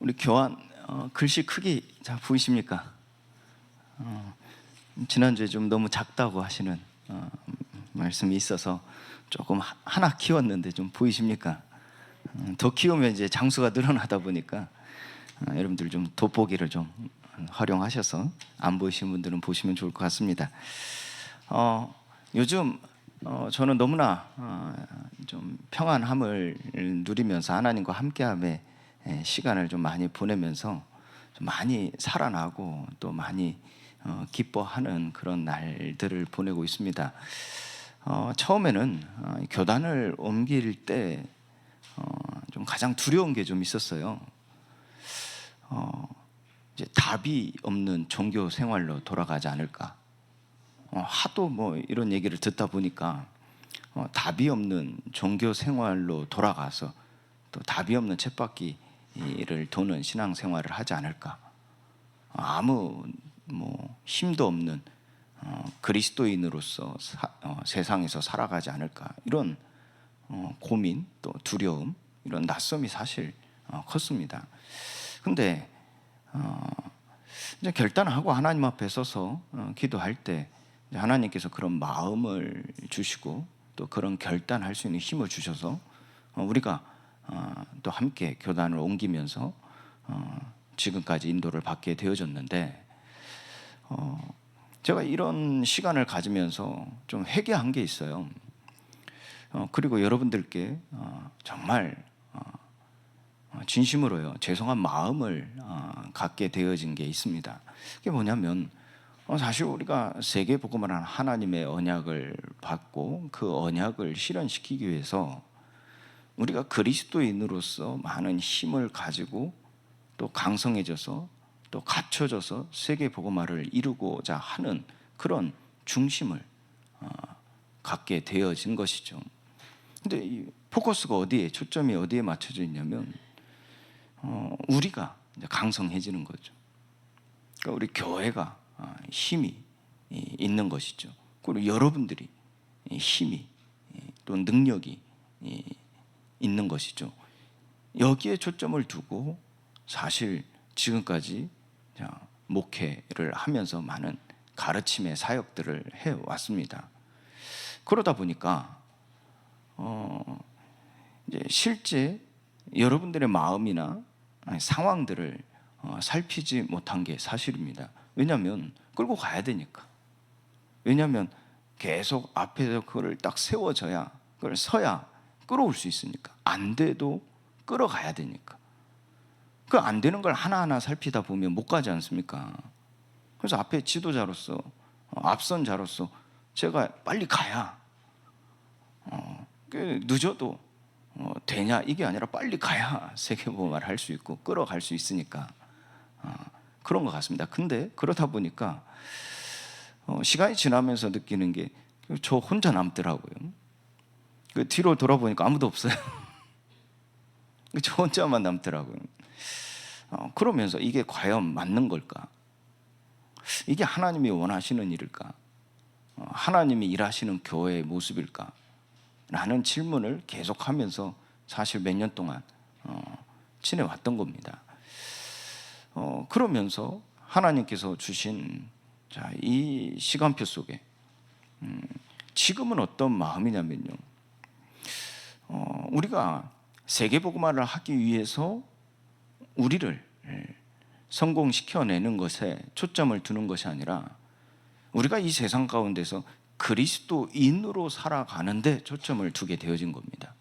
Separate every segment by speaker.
Speaker 1: 우리 교환 글씨 크기 잘 보이십니까? 지난주에 좀 너무 작다고 하시는 말씀이 있어서 조금 하나 키웠는데 좀 보이십니까? 더 키우면 이제 장수가 늘어나다 보니까 여러분들 좀 돋보기를 좀 활용하셔서 안 보이신 분들은 보시면 좋을 것 같습니다. 요즘 저는 너무나 좀 평안함을 누리면서 하나님과 함께함의 시간을 좀 많이 보내면서 좀 많이 살아나고 또 많이 기뻐하는 그런 날들을 보내고 있습니다. 처음에는 교단을 옮길 때 좀 가장 두려운 게 좀 있었어요. 이제 답이 없는 종교 생활로 돌아가지 않을까. 하도 뭐 이런 얘기를 듣다 보니까 답이 없는 종교 생활로 돌아가서 또 답이 없는 쳇바퀴를 도는 신앙 생활을 하지 않을까. 아무 뭐 힘도 없는 그리스도인으로서 세상에서 살아가지 않을까. 이런 고민 또 두려움, 이런 낯섦이 사실 컸습니다. 근데 이제 결단하고 하나님 앞에 서서 기도할 때 하나님께서 그런 마음을 주시고 또 그런 결단할 수 있는 힘을 주셔서 우리가 또 함께 교단을 옮기면서 지금까지 인도를 받게 되어졌는데, 제가 이런 시간을 가지면서 좀 회개한 게 있어요. 그리고 여러분들께 정말 진심으로요, 죄송한 마음을 갖게 되어진 게 있습니다. 그게 뭐냐면, 사실 우리가 세계 복음을 한 하나님의 언약을 받고 그 언약을 실현시키기 위해서 우리가 그리스도인으로서 많은 힘을 가지고 또 강성해져서 또 갖춰져서 세계 복음화를 이루고자 하는 그런 중심을 갖게 되어진 것이죠. 근데 이 포커스가 어디에, 초점이 어디에 맞춰져 있냐면 우리가 이제 강성해지는 거죠. 그러니까 우리 교회가 힘이 있는 것이죠. 그리고 여러분들이 힘이 또 능력이 있는 것이죠. 여기에 초점을 두고 사실 지금까지 목회를 하면서 많은 가르침의 사역들을 해왔습니다. 그러다 보니까 이제 실제 여러분들의 마음이나 상황들을 살피지 못한 게 사실입니다. 왜냐하면 끌고 가야 되니까. 왜냐하면 계속 앞에서 그걸 딱 세워져야, 그걸 서야 끌어올 수 있으니까. 안 돼도 끌어가야 되니까. 그 안 되는 걸 하나하나 살피다 보면 못 가지 않습니까? 그래서 앞에 지도자로서, 앞선 자로서 제가 빨리 가야, 늦어도 되냐 이게 아니라 빨리 가야 세계복음화를 할 수 있고 끌어갈 수 있으니까 그런 것 같습니다. 근데 그러다 보니까 시간이 지나면서 느끼는 게 저 혼자 남더라고요. 그 뒤로 돌아보니까 아무도 없어요. 저 혼자만 남더라고요. 그러면서 이게 과연 맞는 걸까? 이게 하나님이 원하시는 일일까? 하나님이 일하시는 교회의 모습일까? 라는 질문을 계속하면서 사실 몇 년 동안 지내왔던 겁니다. 그러면서 하나님께서 주신 이 시간표 속에 지금은 어떤 마음이냐면요, 우리가 세계복음화를 하기 위해서 우리를 성공시켜내는 것에 초점을 두는 것이 아니라 우리가 이 세상 가운데서 그리스도인으로 살아가는데 초점을 두게 되어진 겁니다.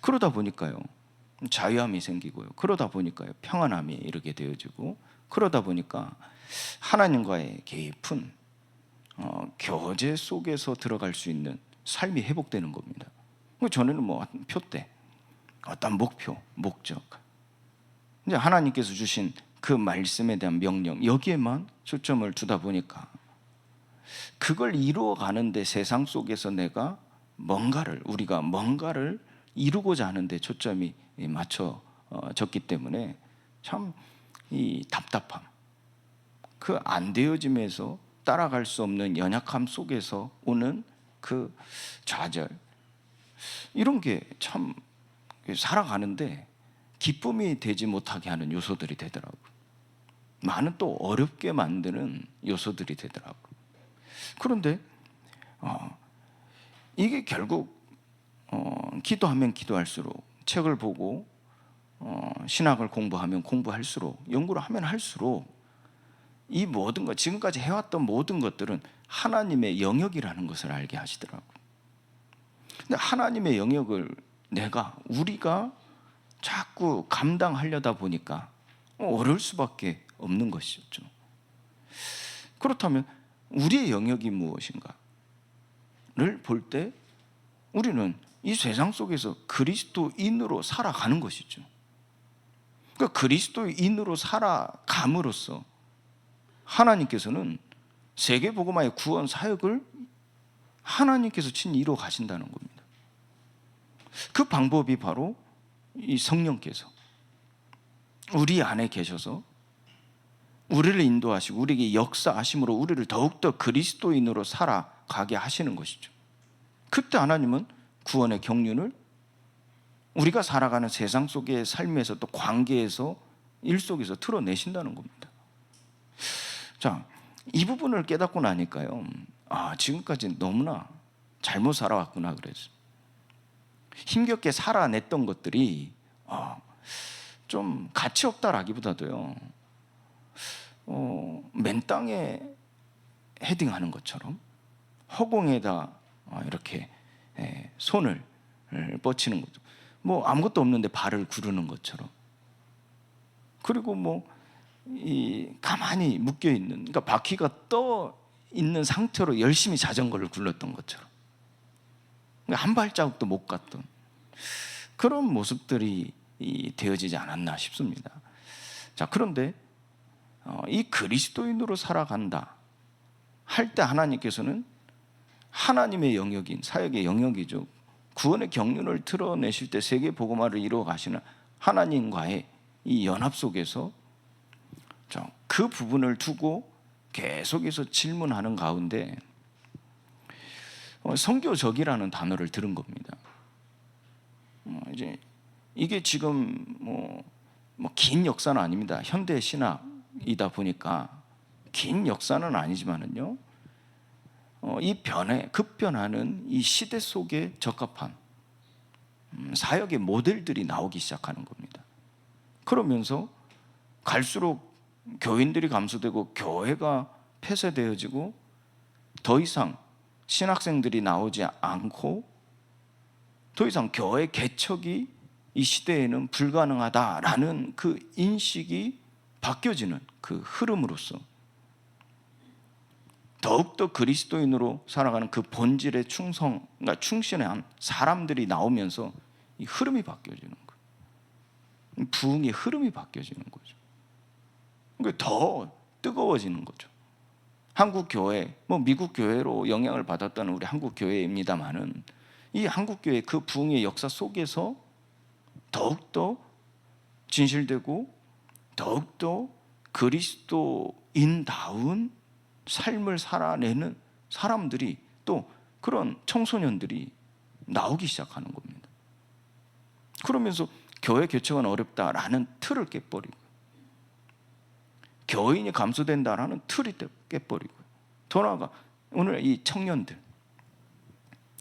Speaker 1: 그러다 보니까요, 자유함이 생기고요. 그러다 보니까요, 평안함이 이르게 되어지고, 그러다 보니까 하나님과의 깊은 교제 속에서 들어갈 수 있는 삶이 회복되는 겁니다. 전에는 뭐 표대, 어떤 목표, 목적, 이제 하나님께서 주신 그 말씀에 대한 명령, 여기에만 초점을 두다 보니까 그걸 이루어 가는데 세상 속에서 우리가 뭔가를 이루고자 하는데 초점이 맞춰졌기 때문에 참 이 답답함, 그 안 되어짐에서 따라갈 수 없는 연약함 속에서 오는 그 좌절, 이런 게 참 살아가는데 기쁨이 되지 못하게 하는 요소들이 되더라고요. 많은 또 어렵게 만드는 요소들이 되더라고요. 그런데 이게 결국 기도하면 기도할수록, 책을 보고 신학을 공부하면 공부할수록, 연구를 하면 할수록 이 모든 것, 지금까지 해왔던 모든 것들은 하나님의 영역이라는 것을 알게 하시더라고요. 근데 하나님의 영역을 우리가 자꾸 감당하려다 보니까 어려울 수밖에 없는 것이었죠. 그렇다면 우리의 영역이 무엇인가를 볼 때 우리는 이 세상 속에서 그리스도인으로 살아가는 것이죠. 그러니까 그리스도인으로 살아감으로써 하나님께서는 세계복음화의 구원 사역을 하나님께서 친히 이루어 가신다는 겁니다. 그 방법이 바로 이 성령께서 우리 안에 계셔서 우리를 인도하시고 우리에게 역사하심으로 우리를 더욱더 그리스도인으로 살아가게 하시는 것이죠. 그때 하나님은 구원의 경륜을 우리가 살아가는 세상 속의 삶에서, 또 관계에서, 일 속에서 틀어내신다는 겁니다. 자, 이 부분을 깨닫고 나니까요, 지금까지 너무나 잘못 살아왔구나 그랬어요. 힘겹게 살아냈던 것들이 좀 가치 없다라기보다도요, 맨 땅에 헤딩하는 것처럼 허공에다 이렇게 손을 뻗치는 거죠. 뭐 아무것도 없는데 발을 구르는 것처럼. 그리고 가만히 묶여 있는, 그러니까 바퀴가 떠 있는 상태로 열심히 자전거를 굴렀던 것처럼, 그러니까 한 발자국도 못 갔던 그런 모습들이 되어지지 않았나 싶습니다. 자, 그런데 이 그리스도인으로 살아간다 할 때 하나님께서는 하나님의 영역인, 사역의 영역이죠, 구원의 경륜을 틀어내실 때 세계 복음화를 이루어 가시는 하나님과의 이 연합 속에서 그 부분을 두고 계속해서 질문하는 가운데 선교적이라는 단어를 들은 겁니다. 이제 이게 지금 긴 역사는 아닙니다. 현대 신학이다 보니까 긴 역사는 아니지만은요, 이 급변하는 이 시대 속에 적합한 사역의 모델들이 나오기 시작하는 겁니다. 그러면서 갈수록 교인들이 감소되고 교회가 폐쇄되어지고 더 이상 신학생들이 나오지 않고 더 이상 교회 개척이 이 시대에는 불가능하다라는 그 인식이 바뀌어지는 그 흐름으로서 더욱더 그리스도인으로 살아가는 그 본질에 그러니까 충실한 사람들이 나오면서 이 흐름이 바뀌어지는 거예요. 부흥의 흐름이 바뀌어지는 거죠. 그러니까 더 뜨거워지는 거죠. 한국 교회, 미국 교회로 영향을 받았다는 우리 한국 교회입니다만은 이 한국 교회 그 부흥의 역사 속에서 더욱더 진실되고 더욱더 그리스도인다운 삶을 살아내는 사람들이, 또 그런 청소년들이 나오기 시작하는 겁니다. 그러면서 교회 개척은 어렵다라는 틀을 깨버리고, 교인이 감소된다라는 틀이 깨버리고, 더 나아가 오늘 이 청년들,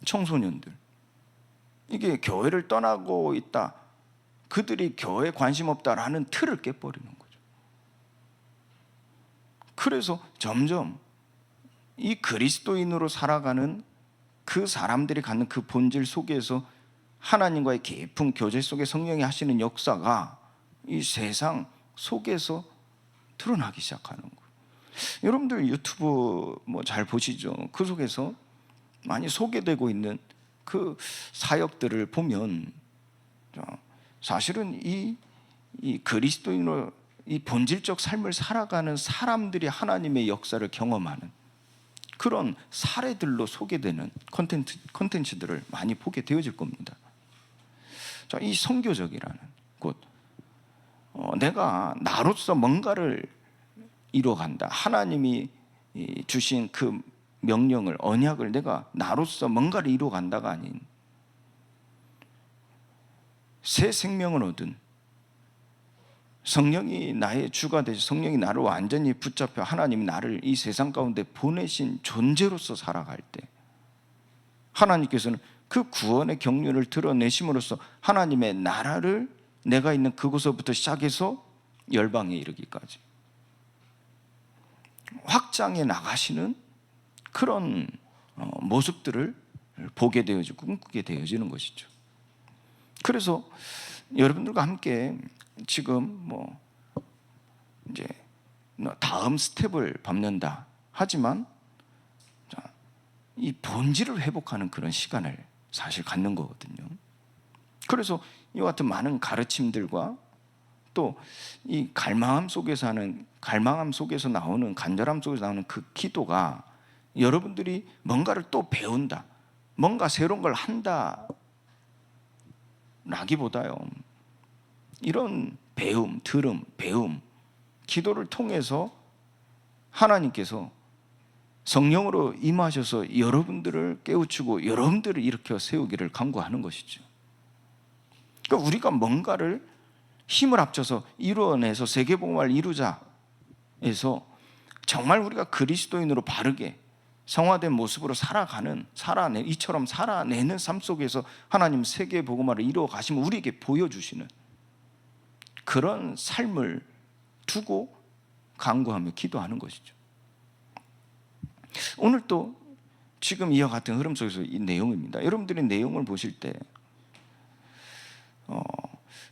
Speaker 1: 청소년들, 이게 교회를 떠나고 있다, 그들이 교회에 관심 없다라는 틀을 깨버리는 거죠. 그래서 점점 이 그리스도인으로 살아가는 그 사람들이 갖는 그 본질 속에서 하나님과의 깊은 교제 속에 성령이 하시는 역사가 이 세상 속에서 드러나기 시작하는 거예요. 여러분들 유튜브 잘 보시죠? 그 속에서 많이 소개되고 있는 그 사역들을 보면 사실은 이 그리스도인으로 이 본질적 삶을 살아가는 사람들이 하나님의 역사를 경험하는 그런 사례들로 소개되는 콘텐츠들을 많이 보게 되어질 겁니다. 자, 이 선교적이라는 곧 내가 나로서 뭔가를 이루어간다, 하나님이 주신 그 명령을, 언약을 내가 나로서 뭔가를 이루어간다가 아닌 새 생명을 얻은 성령이 나의 주가 되시, 성령이 나를 완전히 붙잡혀 하나님이 나를 이 세상 가운데 보내신 존재로서 살아갈 때 하나님께서는 그 구원의 경륜을 드러내심으로써 하나님의 나라를 내가 있는 그곳부터 시작해서 열방에 이르기까지 확장해 나가시는 그런 모습들을 보게 되어지고 꿈꾸게 되어지는 것이죠. 그래서 여러분들과 함께 지금 이제 다음 스텝을 밟는다 하지만 이 본질을 회복하는 그런 시간을 사실 갖는 거거든요. 그래서 이와 같은 많은 가르침들과 또 이 갈망함 속에서 나오는 간절함 속에서 나오는 그 기도가 여러분들이 뭔가를 또 배운다, 뭔가 새로운 걸 한다 라기보다요, 이런 배움, 들음, 배움, 기도를 통해서 하나님께서 성령으로 임하셔서 여러분들을 깨우치고 여러분들을 일으켜 세우기를 간구하는 것이죠. 그러니까 우리가 뭔가를 힘을 합쳐서 이루어내서 세계복음화를 이루자 해서 정말 우리가 그리스도인으로 바르게 성화된 모습으로 이처럼 살아내는 삶 속에서 하나님 세계복음화를 이루어 가시면 우리에게 보여주시는 그런 삶을 두고 간구하며 기도하는 것이죠. 오늘 또 지금 이와 같은 흐름 속에서 이 내용입니다. 여러분들이 내용을 보실 때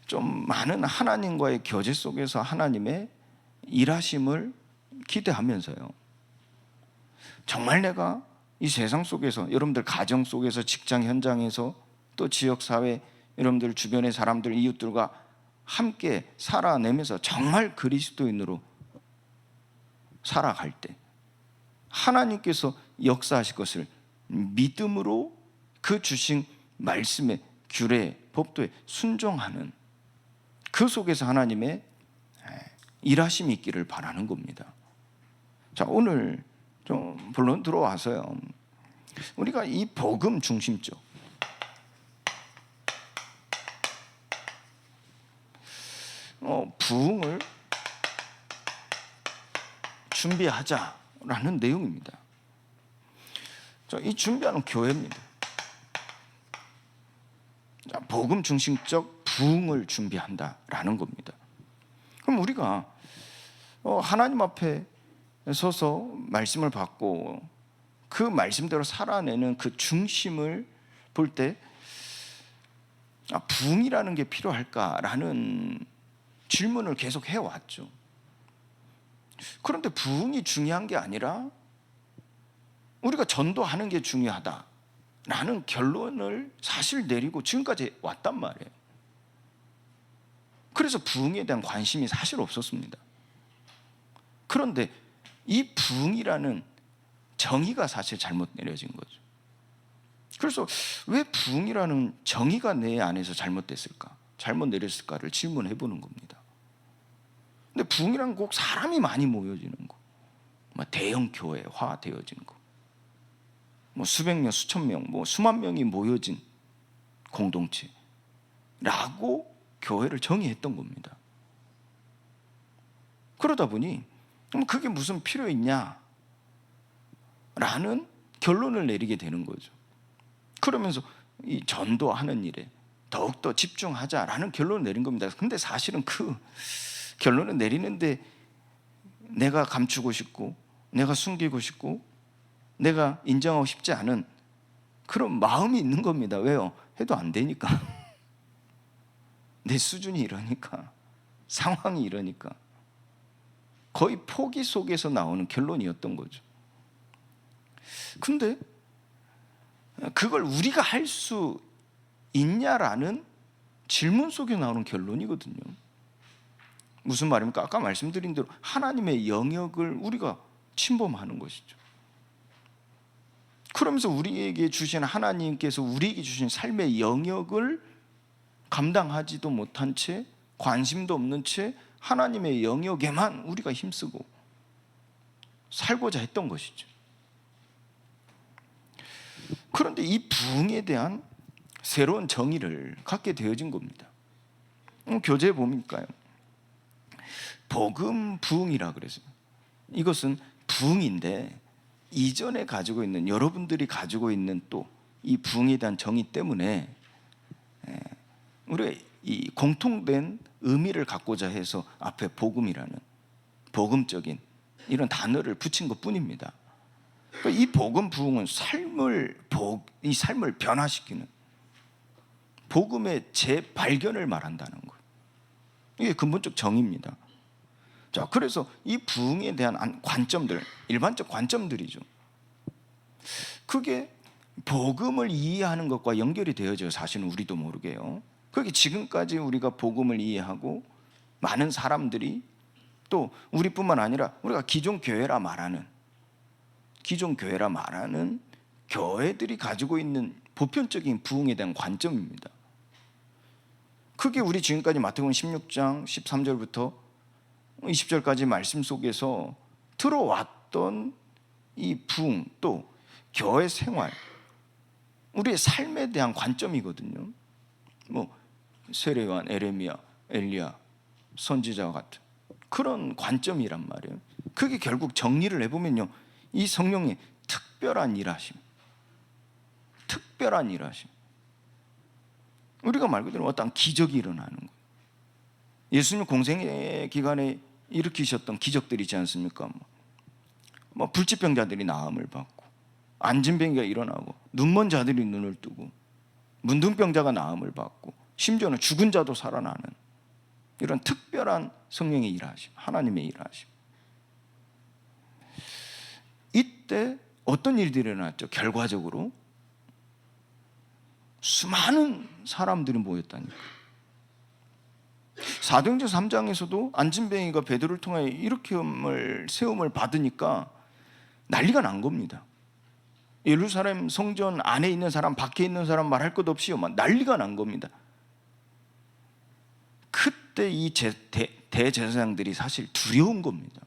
Speaker 1: 좀 많은 하나님과의 교제 속에서 하나님의 일하심을 기대하면서요, 정말 내가 이 세상 속에서, 여러분들 가정 속에서, 직장 현장에서, 또 지역사회, 여러분들 주변의 사람들, 이웃들과 함께 살아내면서 정말 그리스도인으로 살아갈 때 하나님께서 역사하실 것을 믿음으로 그 주신 말씀의 규례, 법도에 순종하는 그 속에서 하나님의 일하심이 있기를 바라는 겁니다. 자, 오늘 좀 본론 들어와서요, 우리가 이 복음 중심적, 부흥을 준비하자라는 내용입니다. 자, 이 준비하는 교회입니다. 자, 복음 중심적 부흥을 준비한다라는 겁니다. 그럼 우리가 하나님 앞에 서서 말씀을 받고 그 말씀대로 살아내는 그 중심을 볼 때 부흥이라는 게 필요할까라는 질문을 계속 해왔죠. 그런데 부흥이 중요한 게 아니라 우리가 전도하는 게 중요하다라는 결론을 사실 내리고 지금까지 왔단 말이에요. 그래서 부흥에 대한 관심이 사실 없었습니다. 그런데 이 부흥이라는 정의가 사실 잘못 내려진 거죠. 그래서 왜 부흥이라는 정의가 내 안에서 잘못됐을까? 잘못 내렸을까를 질문해 보는 겁니다. 근데 부흥이란 꼭 사람이 많이 모여지는 거, 대형 교회화 되어진 거, 수백 명, 수천 명, 수만 명이 모여진 공동체라고 교회를 정의했던 겁니다. 그러다 보니 그게 무슨 필요 있냐? 라는 결론을 내리게 되는 거죠. 그러면서 이 전도하는 일에 더욱더 집중하자라는 결론을 내린 겁니다. 근데 사실은 그 결론을 내리는데 내가 감추고 싶고, 내가 숨기고 싶고, 내가 인정하고 싶지 않은 그런 마음이 있는 겁니다. 왜요? 해도 안 되니까. 내 수준이 이러니까, 상황이 이러니까. 거의 포기 속에서 나오는 결론이었던 거죠. 근데 그걸 우리가 할 수 있냐라는 질문 속에 나오는 결론이거든요. 무슨 말입니까? 아까 말씀드린 대로 하나님의 영역을 우리가 침범하는 것이죠. 그러면서 우리에게 주신, 하나님께서 우리에게 주신 삶의 영역을 감당하지도 못한 채, 관심도 없는 채 하나님의 영역에만 우리가 힘쓰고 살고자 했던 것이죠. 그런데 이 부흥에 대한 새로운 정의를 갖게 되어진 겁니다. 교재에 보니까요, 복음 부흥이라 그랬어요. 이것은 부흥인데 이전에 가지고 있는, 여러분들이 가지고 있는 또 이 부흥에 대한 정의 때문에 우리가 이 공통된 의미를 갖고자 해서 앞에 복음이라는 복음적인 이런 단어를 붙인 것 뿐입니다. 이 복음 부흥은 이 삶을 변화시키는 복음의 재발견을 말한다는 거예요. 이게 근본적 정의입니다. 자, 그래서 이 부흥에 대한 관점들, 일반적 관점들이죠. 그게 복음을 이해하는 것과 연결이 되어져요. 사실은 우리도 모르게요. 그게 지금까지 우리가 복음을 이해하고 많은 사람들이 또 우리뿐만 아니라 우리가 기존 교회라 말하는 교회들이 가지고 있는 보편적인 부흥에 대한 관점입니다. 그게 우리 지금까지 마태복음 16장 13절부터 20절까지 말씀 속에서 들어왔던 이 부흥, 또 교회 생활, 우리의 삶에 대한 관점이거든요. 세례요한, 에레미야, 엘리야, 선지자와 같은 그런 관점이란 말이에요. 그게 결국 정리를 해보면요, 이 성령의 특별한 일하심. 우리가 말 그대로 어떤 기적이 일어나는 거예요. 예수님 공생의 기간에 일으키셨던 기적들이 있지 않습니까? 불치병자들이 나음을 받고, 안진뱅이가 일어나고, 눈먼 자들이 눈을 뜨고, 문둥병자가 나음을 받고, 심지어는 죽은 자도 살아나는 이런 특별한 성령의 일하심, 하나님의 일하심. 이때 어떤 일들이 일어났죠? 결과적으로 수많은 사람들이 모였다니까. 사도행전 3장에서도 안진뱅이가 베드로를 통해 세움을 받으니까 난리가 난 겁니다. 예루살렘 성전 안에 있는 사람, 밖에 있는 사람 말할 것 없이 난리가 난 겁니다. 그때 이 대제사장들이 사실 두려운 겁니다.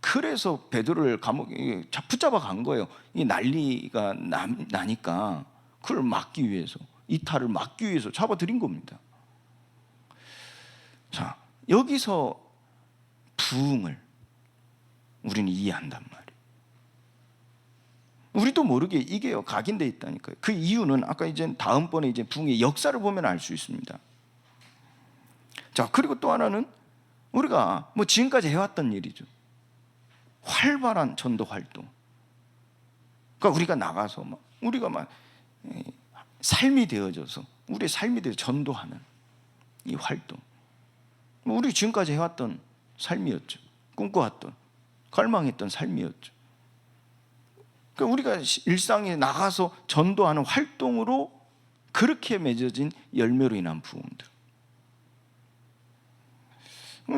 Speaker 1: 그래서 베드로를 감옥에 붙잡아 간 거예요. 이 난리가 나니까 그걸 막기 위해서, 이탈을 막기 위해서 잡아들인 겁니다. 자, 여기서 부흥을 우리는 이해한단 말이에요. 우리도 모르게 이게 각인되어 있다니까요. 그 이유는 아까 다음번에 부흥의 역사를 보면 알 수 있습니다. 자, 그리고 또 하나는 우리가 지금까지 해왔던 일이죠. 활발한 전도 활동. 그러니까 우리가 나가서 우리가 삶이 되어져서, 우리의 삶이 되어 전도하는 이 활동. 우리 지금까지 해왔던 삶이었죠. 꿈꿔왔던, 갈망했던 삶이었죠. 그러니까 우리가 일상에 나가서 전도하는 활동으로 그렇게 맺어진 열매로 인한 부흥들.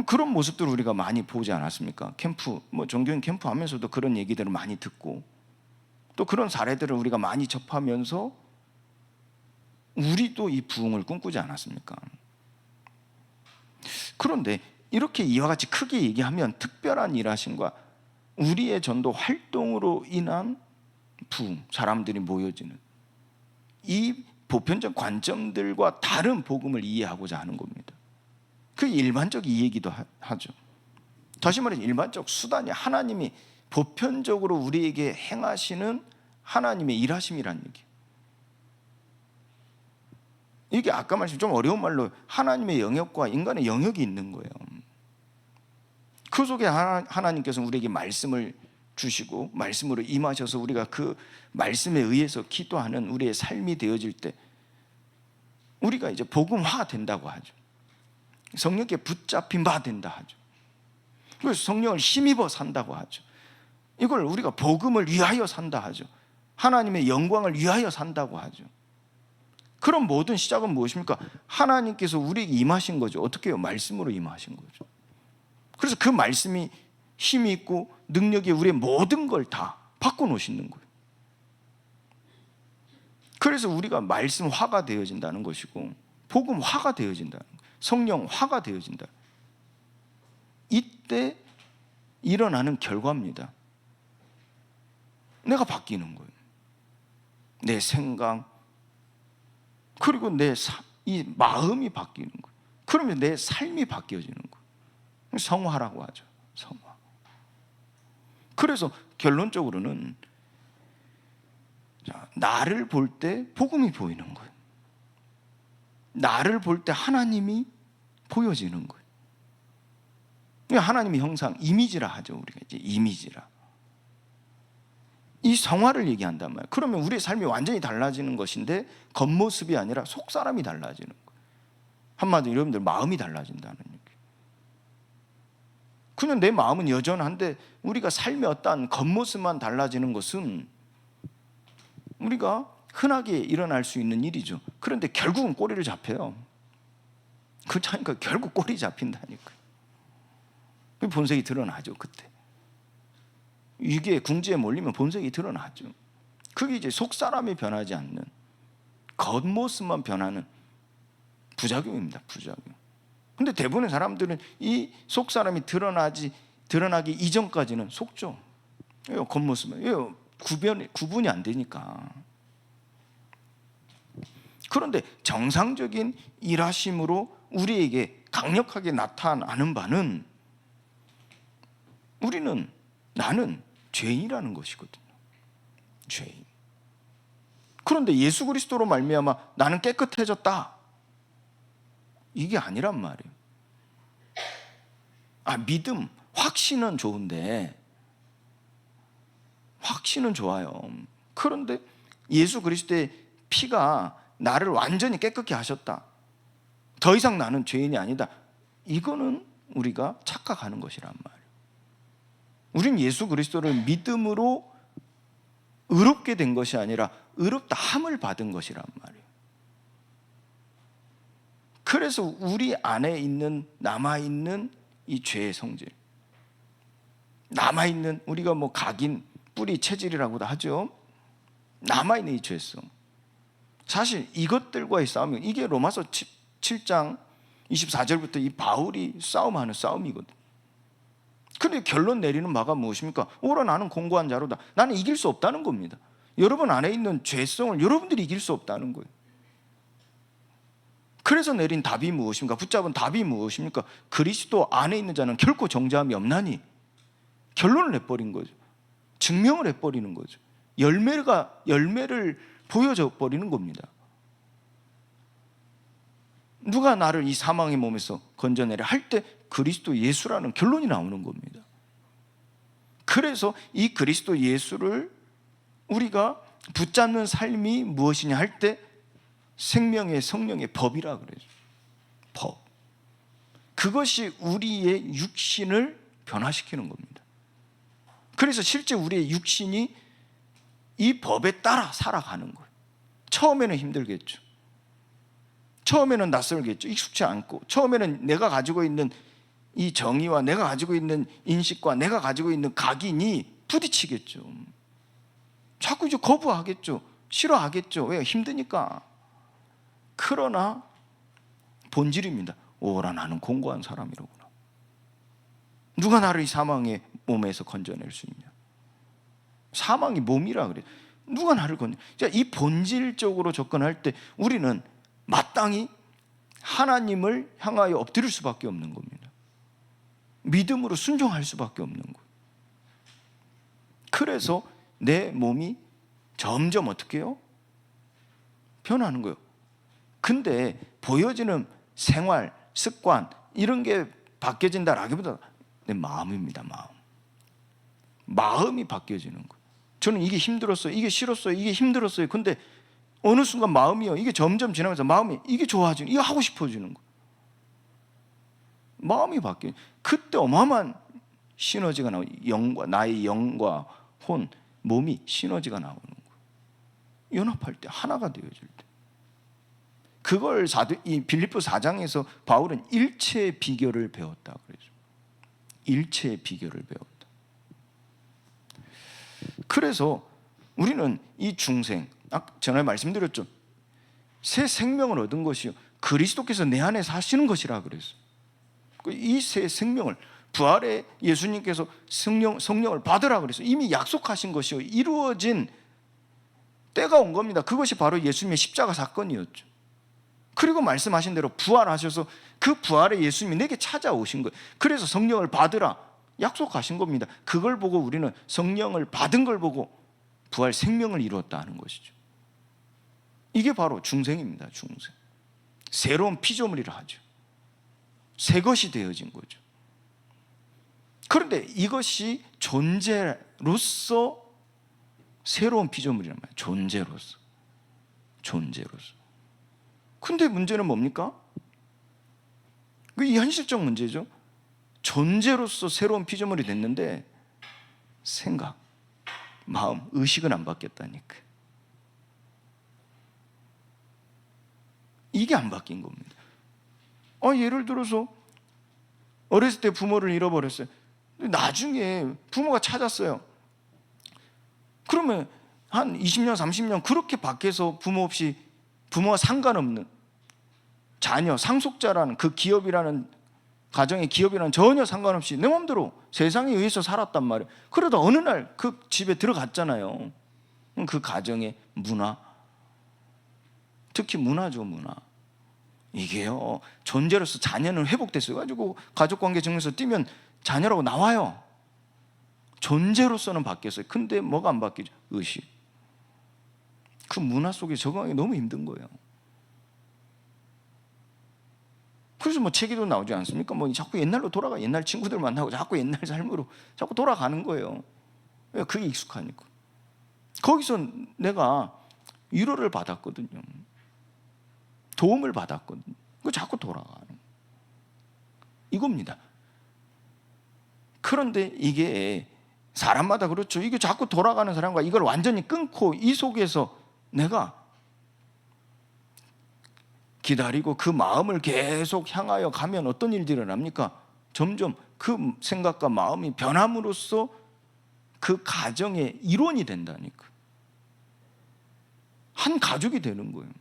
Speaker 1: 그런 모습들을 우리가 많이 보지 않았습니까? 캠프, 종교인 캠프 하면서도 그런 얘기들을 많이 듣고, 또 그런 사례들을 우리가 많이 접하면서 우리도 이 부흥을 꿈꾸지 않았습니까? 그런데 이렇게 이와 같이 크게 얘기하면 특별한 일하심과 우리의 전도 활동으로 인한 부흥, 사람들이 모여지는 이 보편적 관점들과 다른 복음을 이해하고자 하는 겁니다. 그게 일반적 이해이기도 하죠. 다시 말해 일반적 수단이 하나님이 보편적으로 우리에게 행하시는 하나님의 일하심이라는 얘기예요. 이게 아까 말씀 좀 어려운 말로 하나님의 영역과 인간의 영역이 있는 거예요. 그 속에 하나님께서 우리에게 말씀을 주시고 말씀으로 임하셔서 우리가 그 말씀에 의해서 기도하는 우리의 삶이 되어질 때 우리가 복음화 된다고 하죠. 성령께 붙잡힌 바 된다 하죠. 그래서 성령을 힘입어 산다고 하죠. 이걸 우리가 복음을 위하여 산다 하죠. 하나님의 영광을 위하여 산다고 하죠. 그런 모든 시작은 무엇입니까? 하나님께서 우리에게 임하신 거죠. 어떻게 해요? 말씀으로 임하신 거죠. 그래서 그 말씀이 힘이 있고 능력이 우리의 모든 걸 다 바꿔놓으시는 거예요. 그래서 우리가 말씀화가 되어진다는 것이고 복음화가 되어진다는 거예요. 성령화가 되어진다. 이때 일어나는 결과입니다. 내가 바뀌는 거예요. 내 생각 그리고 이 마음이 바뀌는 거예요. 그러면 내 삶이 바뀌어지는 거예요. 성화라고 하죠. 성화. 그래서 결론적으로는 나를 볼 때 복음이 보이는 거예요. 나를 볼 때 하나님이 보여지는 거예요. 하나님의 형상, 이미지라 하죠. 우리가 이제 이미지라. 이 성화를 얘기한단 말이에요. 그러면 우리의 삶이 완전히 달라지는 것인데 겉모습이 아니라 속사람이 달라지는 거예요. 한마디로 여러분들 마음이 달라진다는 얘기예요. 그냥 내 마음은 여전한데 우리가 삶의 어떠한 겉모습만 달라지는 것은 우리가 흔하게 일어날 수 있는 일이죠. 그런데 결국은 꼬리를 잡혀요. 그 차이니까 결국 꼬리 잡힌다니까요. 그 본색이 드러나죠. 그때 이게 궁지에 몰리면 본색이 드러나죠. 그게 이제 속사람이 변하지 않는 겉모습만 변하는 부작용입니다. 부작용. 근데 대부분의 사람들은 이 속사람이 드러나기 이전까지는 속죠. 겉모습은 구분이 안 되니까. 그런데 정상적인 일하심으로 우리에게 강력하게 나타나는 바는 나는 죄인이라는 것이거든요. 죄인. 그런데 예수 그리스도로 말미암아 나는 깨끗해졌다, 이게 아니란 말이에요. 믿음, 확신은 좋은데, 확신은 좋아요. 그런데 예수 그리스도의 피가 나를 완전히 깨끗게 하셨다, 더 이상 나는 죄인이 아니다, 이거는 우리가 착각하는 것이란 말이에요. 우린 예수 그리스도를 믿음으로 의롭게 된 것이 아니라 의롭다 함을 받은 것이란 말이에요. 그래서 우리 안에 남아있는 이 죄의 성질, 남아있는, 우리가 각인, 뿌리, 체질이라고도 하죠. 남아있는 이 죄성, 사실 이것들과의 싸움이, 이게 로마서 7장 24절부터 이 바울이 싸움하는 싸움이거든요. 그런데 결론 내리는 바가 무엇입니까? 오라 나는 공고한 자로다. 나는 이길 수 없다는 겁니다. 여러분 안에 있는 죄성을 여러분들이 이길 수 없다는 거예요. 그래서 내린 답이 무엇입니까? 붙잡은 답이 무엇입니까? 그리스도 안에 있는 자는 결코 정죄함이 없나니. 결론을 내버린 거죠. 증명을 해버리는 거죠. 열매를 보여줘 버리는 겁니다. 누가 나를 이 사망의 몸에서 건져내려 할 때 그리스도 예수라는 결론이 나오는 겁니다. 그래서 이 그리스도 예수를 우리가 붙잡는 삶이 무엇이냐 할 때 생명의 성령의 법이라 그래요. 법. 그것이 우리의 육신을 변화시키는 겁니다. 그래서 실제 우리의 육신이 이 법에 따라 살아가는 거예요. 처음에는 힘들겠죠. 처음에는 낯설겠죠. 익숙치 않고. 처음에는 내가 가지고 있는 이 정의와 내가 가지고 있는 인식과 내가 가지고 있는 각인이 부딪히겠죠. 자꾸 이제 거부하겠죠. 싫어하겠죠. 왜? 힘드니까. 그러나 본질입니다. 오라 나는 공고한 사람이로구나. 누가 나를 이 사망의 몸에서 건져낼 수 있냐. 사망이 몸이라 그래요. 누가 나를 건져. 이 본질적으로 접근할 때 우리는 마땅히 하나님을 향하여 엎드릴 수밖에 없는 겁니다. 믿음으로 순종할 수밖에 없는 거예요. 그래서 내 몸이 점점 어떻게 해요? 변하는 거예요. 근데 보여지는 생활, 습관 이런 게 바뀌어진다라기보다 내 마음입니다. 마음이 바뀌어지는 거예요. 저는 이게 힘들었어요, 이게 싫었어요, 이게 힘들었어요. 근데 어느 순간 마음이요, 이게 점점 지나면서 마음이 이게 좋아지는, 이거 하고 싶어지는 거예요. 마음이 바뀌어요. 그때 어마어마한 시너지가 나와요. 나의 영과 혼, 몸이 시너지가 나오는 거예요. 연합할 때, 하나가 되어질 때. 그걸 이 빌립보 4장에서 바울은 일체의 비결을 배웠다 그러죠. 일체의 비결을 배웠다. 그래서 우리는 이 중생, 전에 말씀드렸죠. 새 생명을 얻은 것이요, 그리스도께서 내 안에 사시는 것이라 그랬어요. 이 새 생명을, 부활의 예수님께서 성령을 받으라 그랬어요. 이미 약속하신 것이요, 이루어진 때가 온 겁니다. 그것이 바로 예수님의 십자가 사건이었죠. 그리고 말씀하신 대로 부활하셔서 그 부활의 예수님이 내게 찾아오신 거예요. 그래서 성령을 받으라 약속하신 겁니다. 그걸 보고 우리는 성령을 받은 걸 보고 부활 생명을 이루었다 하는 것이죠. 이게 바로 중생입니다. 중생. 새로운 피조물이라 하죠. 새 것이 되어진 거죠. 그런데 이것이 존재로서 새로운 피조물이란 말이에요. 존재로서. 근데 문제는 뭡니까? 이 현실적 문제죠. 존재로서 새로운 피조물이 됐는데 생각, 마음, 의식은 안 바뀌었다니까. 이게 안 바뀐 겁니다. 예를 들어서 어렸을 때 부모를 잃어버렸어요. 나중에 부모가 찾았어요. 그러면 한 20년, 30년 그렇게 밖에서 부모 없이 부모와 상관없는 자녀, 상속자라는 그 기업이라는 가정의 기업이라는 전혀 상관없이 내 마음대로 세상에 의해서 살았단 말이에요. 그러다 어느 날 그 집에 들어갔잖아요. 그 가정의 문화, 특히 문화죠, 문화. 이게요, 존재로서 자녀는 회복됐어요. 가지고 가족관계 증명서 띄면 자녀라고 나와요. 존재로서는 바뀌었어요. 근데 뭐가 안 바뀌죠? 의식. 그 문화 속에 적응하기 너무 힘든 거예요. 그래서 뭐 책에도 나오지 않습니까? 뭐 자꾸 옛날로 돌아가, 옛날 친구들 만나고 자꾸 옛날 삶으로 자꾸 돌아가는 거예요. 그게 익숙하니까. 거기서 내가 위로를 받았거든요. 도움을 받았거든요. 그 자꾸 돌아가는 이겁니다. 그런데 이게 사람마다 그렇죠. 이게 자꾸 돌아가는 사람과 이걸 완전히 끊고 이 속에서 내가 기다리고 그 마음을 계속 향하여 가면 어떤 일들이 일어납니까? 점점 그 생각과 마음이 변함으로써 그 가정의 일원이 된다니까. 한 가족이 되는 거예요.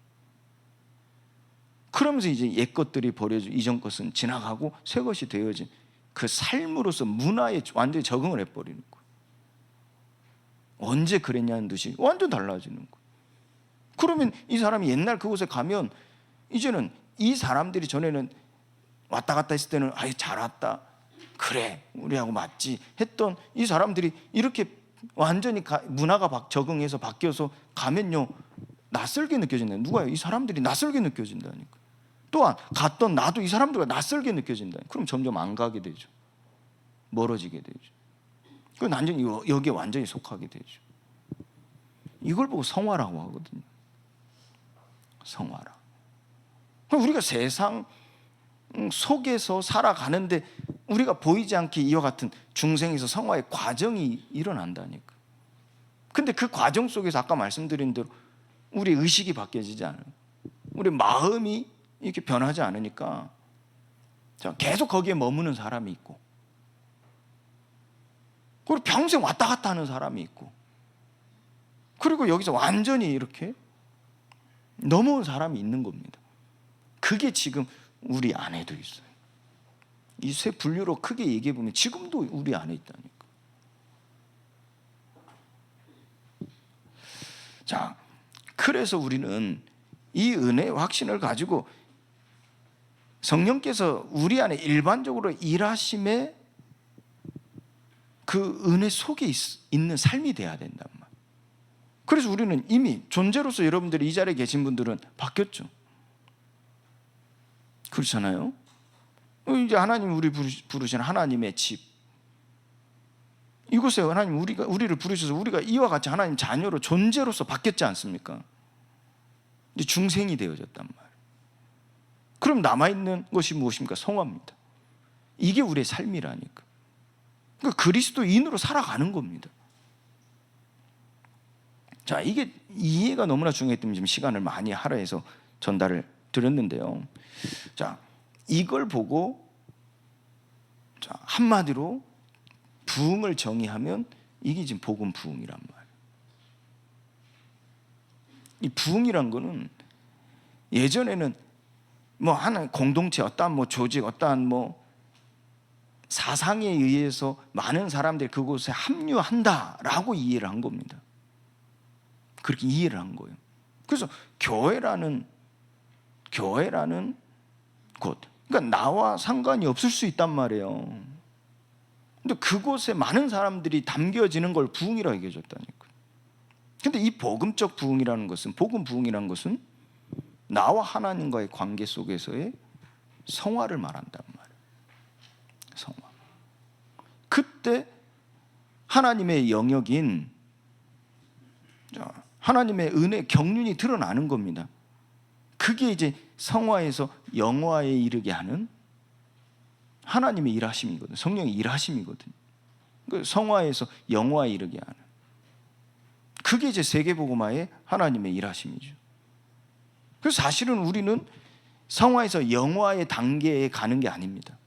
Speaker 1: 그러면서 이제 옛 것들이 버려지고 이전 것은 지나가고 새 것이 되어진 그 삶으로서 문화에 완전히 적응을 해버리는 거예요. 언제 그랬냐는 듯이 완전 달라지는 거예요. 그러면 이 사람이 옛날 그곳에 가면 이제는 이 사람들이 전에는 왔다 갔다 했을 때는 아유 잘 왔다, 그래 우리하고 맞지 했던 이 사람들이 이렇게 완전히 문화가 적응해서 바뀌어서 가면요 낯설게 느껴진다. 누가요? 이 사람들이 낯설게 느껴진다니까. 또한 갔던 나도 이 사람들과 낯설게 느껴진다. 그럼 점점 안 가게 되죠. 멀어지게 되죠. 그 완전히 여기에 완전히 속하게 되죠. 이걸 보고 성화라고 하거든요. 성화라. 우리가 세상 속에서 살아가는데 우리가 보이지 않게 이와 같은 중생에서 성화의 과정이 일어난다니까. 근데 그 과정 속에서 아까 말씀드린 대로 우리 의식이 바뀌어지지 않아요. 우리 마음이 이렇게 변하지 않으니까 계속 거기에 머무는 사람이 있고, 그리고 평생 왔다 갔다 하는 사람이 있고, 그리고 여기서 완전히 이렇게 넘어온 사람이 있는 겁니다. 그게 지금 우리 안에도 있어요. 이 세 분류로 크게 얘기해 보면 지금도 우리 안에 있다니까. 자, 그래서 우리는 이 은혜의 확신을 가지고 성령께서 우리 안에 일반적으로 일하심에 그 은혜 속에 있는 삶이 돼야 된단 말이에요. 그래서 우리는 이미 존재로서 여러분들이 이 자리에 계신 분들은 바뀌었죠. 그렇잖아요. 이제 하나님 우리 부르신 하나님의 집, 이곳에 하나님 우리를 부르셔서 우리가 이와 같이 하나님 자녀로 존재로서 바뀌었지 않습니까? 이제 중생이 되어졌단 말이에요. 그럼 남아있는 것이 무엇입니까? 성화입니다. 이게 우리의 삶이라니까. 그러니까 그리스도인으로 살아가는 겁니다. 자, 이게 이해가 너무나 중요했기 때문에 지금 시간을 많이 할애해서 전달을 드렸는데요. 자, 이걸 보고 자, 한마디로 부흥을 정의하면 이게 지금 복음 부흥이란 말이에요. 이 부흥이란 거는 예전에는 뭐 하나의 공동체, 어떠한 뭐 조직, 어떠한 뭐 사상에 의해서 많은 사람들이 그곳에 합류한다라고 이해를 한 겁니다. 그렇게 이해를 한 거예요. 그래서 교회라는 교회라는 곳, 그러니까 나와 상관이 없을 수 있단 말이에요. 근데 그곳에 많은 사람들이 담겨지는 걸 부흥이라고 얘기해줬다니까요. 근데 이 복음적 부흥이라는 것은, 복음 부흥이라는 것은 나와 하나님과의 관계 속에서의 성화를 말한단 말이에요. 성화. 그때 하나님의 영역인 하나님의 은혜, 경륜이 드러나는 겁니다. 그게 이제 성화에서 영화에 이르게 하는 하나님의 일하심이거든요. 성령의 일하심이거든요. 성화에서 영화에 이르게 하는, 그게 이제 세계복음화의 하나님의 일하심이죠. 그래서 사실은 우리는 성화에서 영화의 단계에 가는 게 아닙니다.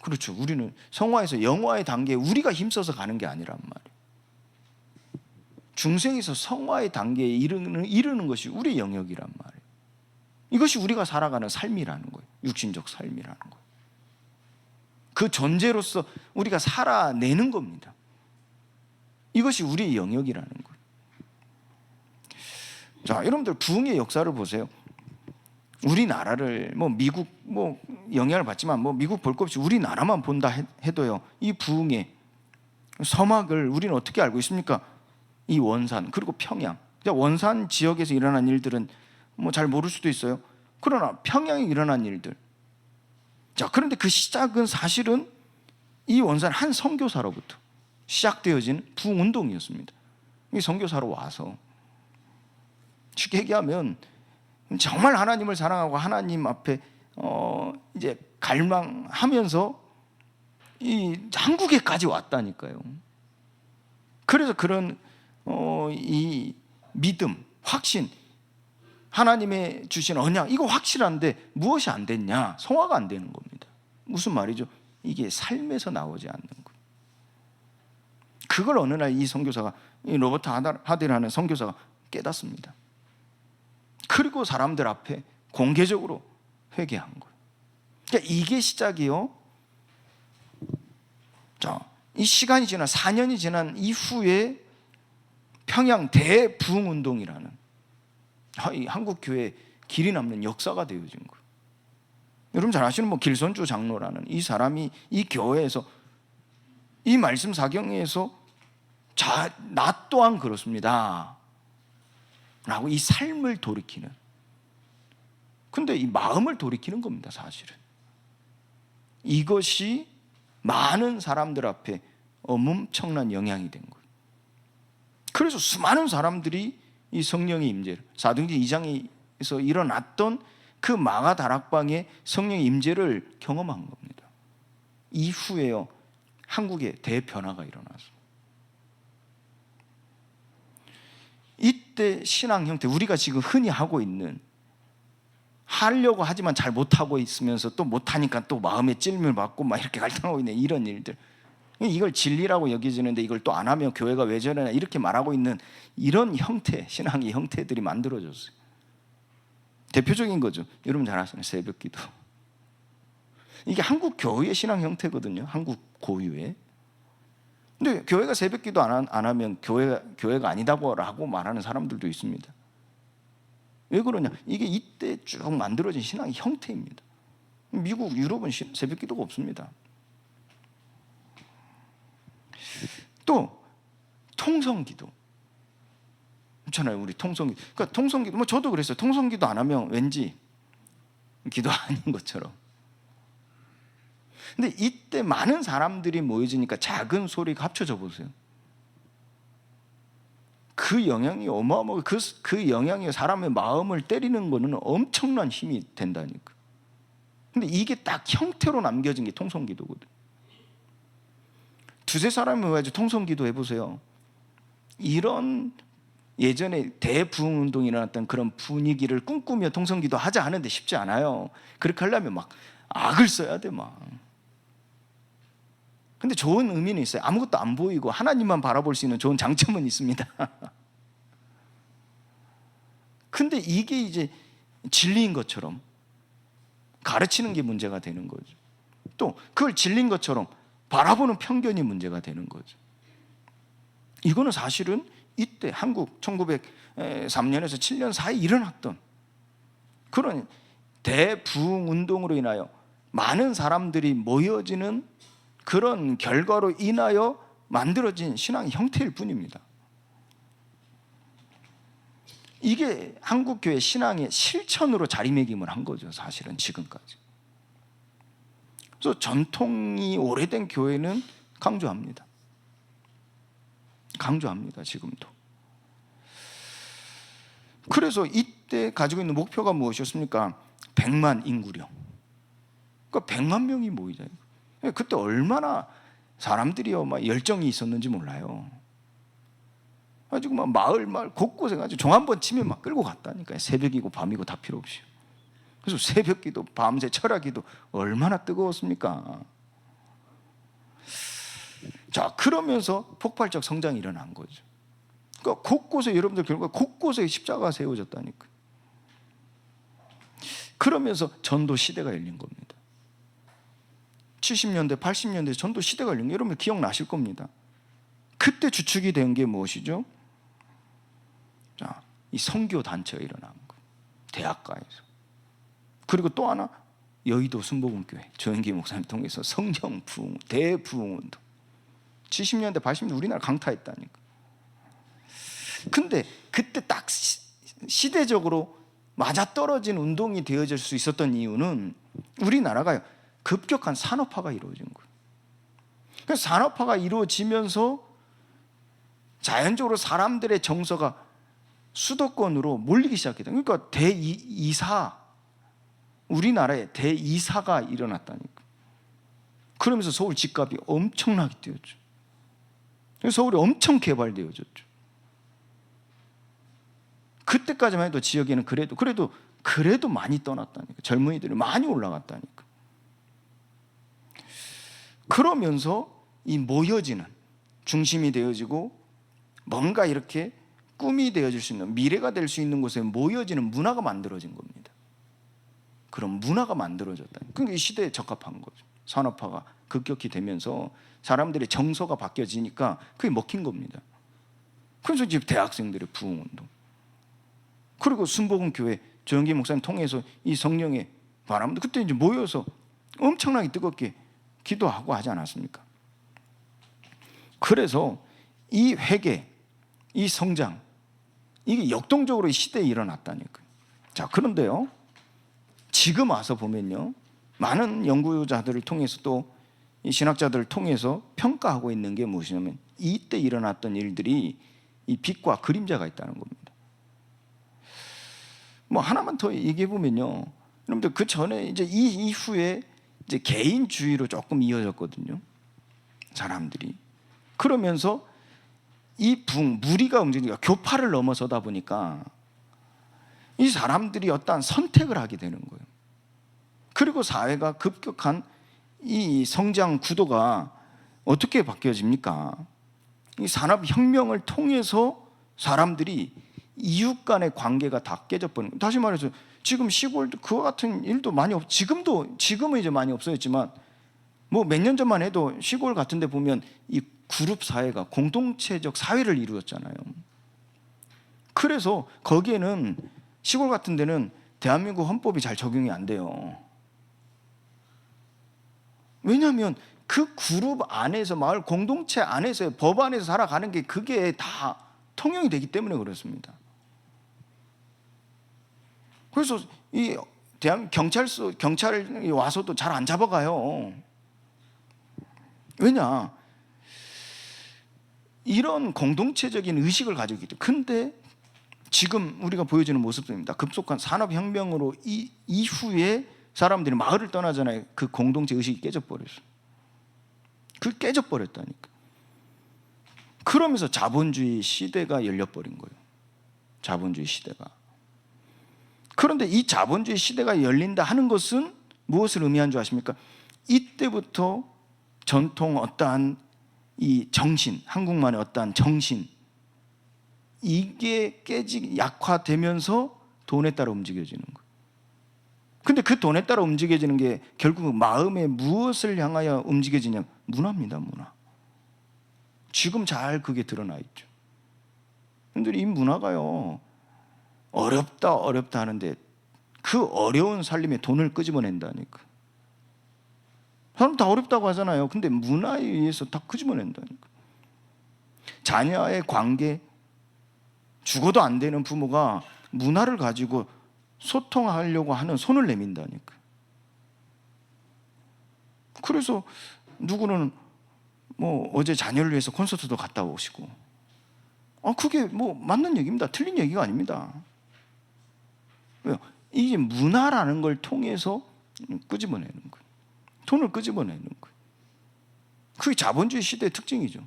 Speaker 1: 그렇죠. 우리는 성화에서 영화의 단계에 우리가 힘써서 가는 게 아니란 말이에요. 중생에서 성화의 단계에 이르는 것이 우리의 영역이란 말이에요. 이것이 우리가 살아가는 삶이라는 거예요. 육신적 삶이라는 거예요. 그 존재로서 우리가 살아내는 겁니다. 이것이 우리의 영역이라는 거예요. 자, 여러분들 부흥의 역사를 보세요. 우리나라를 미국 영향을 받지만 미국 볼 것 없이 우리나라만 본다 해도요, 이 부흥의 서막을 우리는 어떻게 알고 있습니까? 이 원산, 그리고 평양. 원산 지역에서 일어난 일들은 잘 모를 수도 있어요. 그러나 평양에 일어난 일들, 자, 그런데 그 시작은 사실은 이 원산 한 선교사로부터 시작되어진 부흥운동이었습니다. 이 선교사로 와서, 쉽게 얘기하면 정말 하나님을 사랑하고 하나님 앞에 이제 갈망하면서 이 한국에까지 왔다니까요. 그래서 그런 이 믿음, 확신, 하나님의 주신 언약, 이거 확실한데 무엇이 안 됐냐? 성화가 안 되는 겁니다. 무슨 말이죠? 이게 삶에서 나오지 않는 것. 그걸 어느 날 이 선교사가, 이 로버트 하델이라는 선교사가 깨닫습니다. 그리고 사람들 앞에 공개적으로 회개한 거예요. 그러니까 이게 시작이요. 자, 이 시간이 지난 4년이 지난 이후에 평양 대부흥운동이라는 이 한국 교회에 길이 남는 역사가 되어진 거예요. 여러분 잘 아시는 길선주 장로라는 이 사람이 이 교회에서 이 말씀 사경에서 나 또한 그렇습니다 라고 이 삶을 돌이키는, 근데 이 마음을 돌이키는 겁니다. 사실은 이것이 많은 사람들 앞에 엄청난 영향이 된 거예요. 그래서 수많은 사람들이 이 성령의 임재를, 사도행전 2장에서 일어났던 그 마가 다락방의 성령의 임재를 경험한 겁니다. 이후에요, 한국에 대변화가 일어났습니다. 이때 신앙 형태, 우리가 지금 흔히 하고 있는, 하려고 하지만 잘 못하고 있으면서 또 못하니까 또 마음에 찔림을 받고 막 이렇게 갈등하고 있는 이런 일들, 이걸 진리라고 여겨지는데 이걸 또 안 하면 교회가 왜 저러냐 이렇게 말하고 있는 이런 형태, 신앙의 형태들이 만들어졌어요. 대표적인 거죠. 여러분 잘 아시는 새벽기도. 이게 한국 교회의 신앙 형태거든요. 한국 고유의. 근데 교회가 새벽기도 안 하면 교회가 아니다고 말하는 사람들도 있습니다. 왜 그러냐? 이게 이때 쭉 만들어진 신앙의 형태입니다. 미국, 유럽은 새벽기도가 없습니다. 또 통성기도 그렇잖아요. 우리 통성기도. 그러니까 통성기도, 저도 그랬어요. 통성기도 안 하면 왠지 기도 아닌 것처럼. 근데 이때 많은 사람들이 모여지니까 작은 소리가 합쳐져 보세요. 그 영향이 어마어마하고 그 영향이 사람의 마음을 때리는 거는 엄청난 힘이 된다니까. 근데 이게 딱 형태로 남겨진 게 통성기도거든. 두세 사람이 모여가지고 통성기도 해보세요. 이런 예전에 대부흥운동이 일어났던 그런 분위기를 꿈꾸며 통성기도 하자 하는데 쉽지 않아요. 그렇게 하려면 막 악을 써야 돼 막. 근데 좋은 의미는 있어요. 아무것도 안 보이고 하나님만 바라볼 수 있는 좋은 장점은 있습니다. 근데 이게 이제 진리인 것처럼 가르치는 게 문제가 되는 거죠. 또 그걸 진리인 것처럼 바라보는 편견이 문제가 되는 거죠. 이거는 사실은 이때 한국 1903년에서 7년 사이에 일어났던 그런 대부흥 운동으로 인하여 많은 사람들이 모여지는 그런 결과로 인하여 만들어진 신앙의 형태일 뿐입니다. 이게 한국교회 신앙의 실천으로 자리매김을 한 거죠, 사실은 지금까지. 그래서 전통이 오래된 교회는 강조합니다. 지금도. 그래서 이때 가지고 있는 목표가 무엇이었습니까? 100만 인구령. 그러니까 100만 명이 모이자. 그때 얼마나 사람들이요 막 열정이 있었는지 몰라요. 가지고 막 마을 곳곳에 가지고 종 한 번 치면 막 끌고 갔다니까요. 새벽이고 밤이고 다 필요 없이. 그래서 새벽기도 밤새 철야기도 얼마나 뜨거웠습니까? 자, 그러면서 폭발적 성장이 일어난 거죠. 그러니까 곳곳에 여러분들 결국 곳곳에 십자가가 세워졌다니까. 그러면서 전도 시대가 열린 겁니다. 70년대, 80년대 전도 시대가 열린 거 여러분 기억나실 겁니다. 그때 주축이 된 게 무엇이죠? 자, 이 선교 단체가 일어난 거. 대학가에서. 그리고 또 하나 여의도 순복음교회 조영기 목사님 통해서 성령 부흥, 대부흥 운동. 70년대, 80년대 우리나라 강타했다니까. 근데 그때 딱 시대적으로 맞아떨어진 운동이 되어질 수 있었던 이유는 우리나라가 급격한 산업화가 이루어진 거예요. 그래서 산업화가 이루어지면서 자연적으로 사람들의 정서가 수도권으로 몰리기 시작했다. 그러니까 우리나라에 대이사가 일어났다니까. 그러면서 서울 집값이 엄청나게 뛰었죠. 그래서 서울이 엄청 개발되어졌죠. 그때까지만 해도 지역에는 그래도 많이 떠났다니까. 젊은이들이 많이 올라갔다니까. 그러면서 이 모여지는 중심이 되어지고 뭔가 이렇게 꿈이 되어질 수 있는 미래가 될 수 있는 곳에 모여지는 문화가 만들어진 겁니다. 그런 문화가 만들어졌다. 그러니까 이 시대에 적합한 거죠. 산업화가 급격히 되면서 사람들의 정서가 바뀌어지니까 그게 먹힌 겁니다. 그래서 지금 대학생들의 부흥운동, 그리고 순복음교회 조영기 목사님 통해서 이 성령의 바람도 그때 이제 모여서 엄청나게 뜨겁게 기도하고 하지 않았습니까? 그래서 이 회개, 이 성장, 이게 역동적으로 이 시대에 일어났다니까요. 자, 그런데요, 지금 와서 보면요, 많은 연구자들을 통해서 또 이 신학자들을 통해서 평가하고 있는 게 무엇이냐면 이때 일어났던 일들이 이 빛과 그림자가 있다는 겁니다. 뭐 하나만 더 얘기해 보면요, 여러분들 그 전에 이제 이 이후에 이제 개인주의로 조금 이어졌거든요, 사람들이. 그러면서 이 무리가 움직이니까 교파를 넘어서다 보니까 이 사람들이 어떠한 선택을 하게 되는 거예요. 그리고 사회가 급격한 이 성장 구도가 어떻게 바뀌어집니까? 이 산업혁명을 통해서 사람들이 이웃 간의 관계가 다 깨져버린 거예요. 다시 말해서 지금 시골도 그와 같은 일도 많이 지금은 이제 많이 없어졌지만 뭐 몇 년 전만 해도 시골 같은 데 보면 이 그룹 사회가 공동체적 사회를 이루었잖아요. 그래서 거기에는 시골 같은 데는 대한민국 헌법이 잘 적용이 안 돼요. 왜냐하면 그 그룹 안에서 마을 공동체 안에서 법 안에서 살아가는 게 그게 다 통용이 되기 때문에 그렇습니다. 그래서 이 경찰이 와서도 잘 안 잡아가요. 왜냐? 이런 공동체적인 의식을 가지고 있기 때문에. 근데 지금 우리가 보여지는 모습입니다. 급속한 산업혁명으로 이후에 사람들이 마을을 떠나잖아요. 그 공동체 의식이 깨져버렸어요. 그 깨져버렸다니까. 그러면서 자본주의 시대가 열려버린 거예요. 자본주의 시대가. 그런데 이 자본주의 시대가 열린다 하는 것은 무엇을 의미한 줄 아십니까? 이때부터 전통 어떠한 이 정신, 한국만의 어떠한 정신, 이게 약화되면서 돈에 따라 움직여지는 거예요. 근데 그 돈에 따라 움직여지는 게 결국 마음에 무엇을 향하여 움직여지냐? 문화입니다, 문화. 지금 잘 그게 드러나 있죠. 근데 이 문화가요, 어렵다 하는데 그 어려운 살림에 돈을 끄집어낸다니까. 사람 다 어렵다고 하잖아요. 근데 문화에 의해서 다 끄집어낸다니까. 자녀와의 관계, 죽어도 안 되는 부모가 문화를 가지고 소통하려고 하는 손을 내민다니까. 그래서 누구는 뭐 어제 자녀를 위해서 콘서트도 갔다 오시고, 그게 뭐 맞는 얘기입니다. 틀린 얘기가 아닙니다. 왜요? 이게 문화라는 걸 통해서 끄집어내는 거예요. 돈을 끄집어내는 거예요. 그게 자본주의 시대의 특징이죠.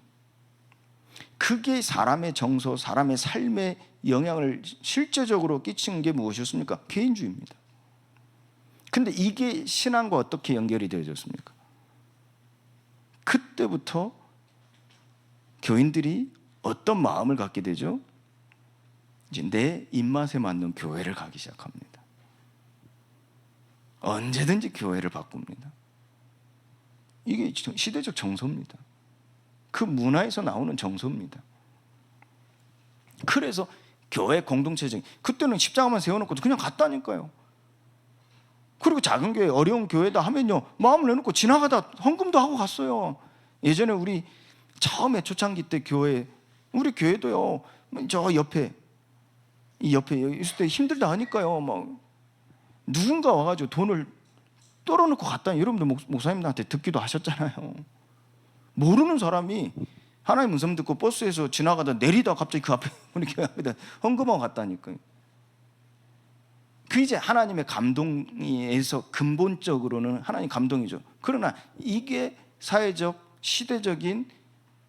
Speaker 1: 그게 사람의 정서, 사람의 삶에 영향을 실제적으로 끼치는 게 무엇이었습니까? 개인주의입니다. 근데 이게 신앙과 어떻게 연결이 되어졌습니까? 그때부터 교인들이 어떤 마음을 갖게 되죠? 이제 내 입맛에 맞는 교회를 가기 시작합니다. 언제든지 교회를 바꿉니다. 이게 시대적 정서입니다. 그 문화에서 나오는 정서입니다. 그래서 교회 공동체적, 그때는 십자가만 세워놓고 그냥 갔다니까요. 그리고 작은 교회, 어려운 교회다 하면요, 마음을 내놓고 지나가다 헌금도 하고 갔어요. 예전에 우리 처음에 초창기 때 교회, 우리 교회도요, 저 옆에, 이 옆에 있을 때 힘들다 하니까요, 막 누군가 와가지고 돈을 떨어놓고 갔다니. 여러분들 목사님들한테 듣기도 하셨잖아요. 모르는 사람이 하나님 음성 듣고 버스에서 지나가다 내리다 갑자기 그 앞에 우리 교회 앞에다 헌금하고 갔다니까요. 그 이제 하나님의 감동에서 근본적으로는 하나님 감동이죠. 그러나 이게 사회적, 시대적인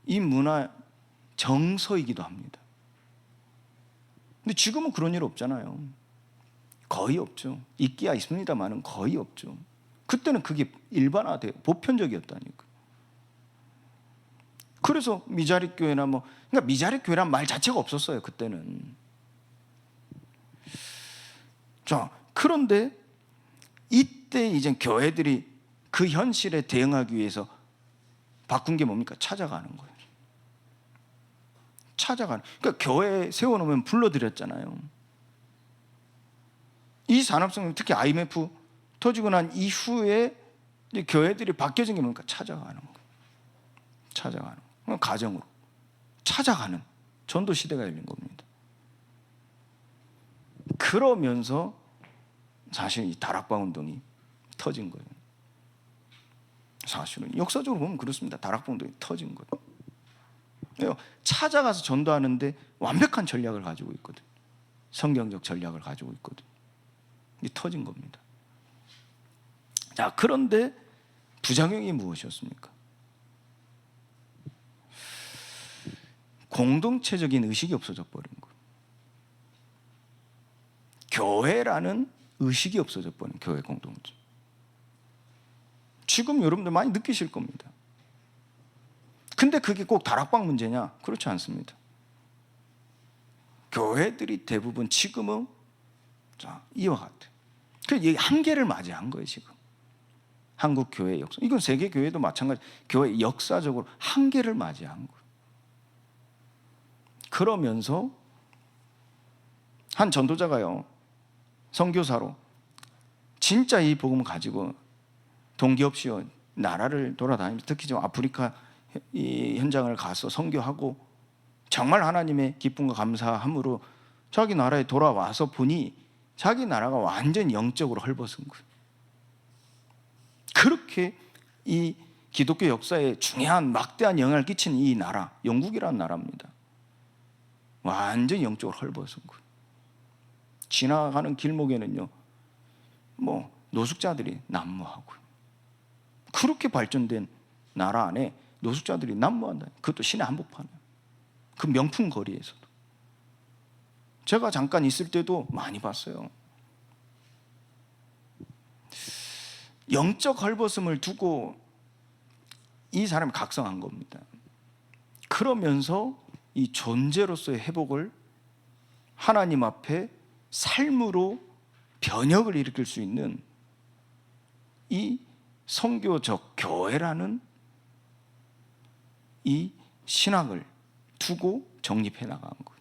Speaker 1: 이 문화 정서이기도 합니다. 근데 지금은 그런 일 없잖아요. 거의 없죠. 있기야 있습니다만은 거의 없죠. 그때는 그게 일반화돼요. 보편적이었다니까. 그래서 미자립 교회나 그러니까 미자립 교회란 말 자체가 없었어요, 그때는. 자, 그런데 이때 이제 교회들이 그 현실에 대응하기 위해서 바꾼 게 뭡니까? 찾아가는 거예요. 찾아가는. 그러니까 교회 세워놓으면 불러드렸잖아요. 이 산업성, 특히 IMF 터지고 난 이후에 이제 교회들이 바뀌어진 게 뭡니까? 찾아가는 거예요. 찾아가는 거예요. 가정으로 찾아가는 전도 시대가 열린 겁니다. 그러면서 사실 이 다락방 운동이 터진 거예요. 사실은 역사적으로 보면 그렇습니다. 다락방 운동이 터진 거예요. 찾아가서 전도하는데 완벽한 전략을 가지고 있거든. 성경적 전략을 가지고 있거든. 이게 터진 겁니다. 자, 그런데 부작용이 무엇이었습니까? 공동체적인 의식이 없어져 버린 거예요. 교회라는 의식이 없어져 버린 교회 공동체. 지금 여러분들 많이 느끼실 겁니다. 근데 그게 꼭 다락방 문제냐? 그렇지 않습니다. 교회들이 대부분 지금은 이와 같아요. 그 한계를 맞이한 거예요, 지금. 한국 교회의 역사. 이건 세계 교회도 마찬가지. 교회 역사적으로 한계를 맞이한 거예요. 그러면서 한 전도자가요, 선교사로 진짜 이 복음을 가지고 동기 없이 나라를 돌아다니면서 특히 좀 아프리카 이 현장을 가서 선교하고 정말 하나님의 기쁨과 감사함으로 자기 나라에 돌아와서 보니 자기 나라가 완전 영적으로 헐벗은 거예요. 그렇게 이 기독교 역사에 중요한 막대한 영향을 끼친 이 나라, 영국이라는 나라입니다. 완전 영적으로 헐벗은 거예요. 지나가는 길목에는요, 노숙자들이 난무하고요. 그렇게 발전된 나라 안에 노숙자들이 난무한다. 그것도 시내 한복판에, 그 명품 거리에서도. 제가 잠깐 있을 때도 많이 봤어요. 영적 헐벗음을 두고 이 사람이 각성한 겁니다. 그러면서 이 존재로서의 회복을 하나님 앞에 삶으로 변혁을 일으킬 수 있는 이 선교적 교회라는 이 신학을 두고 정립해 나간 거예요.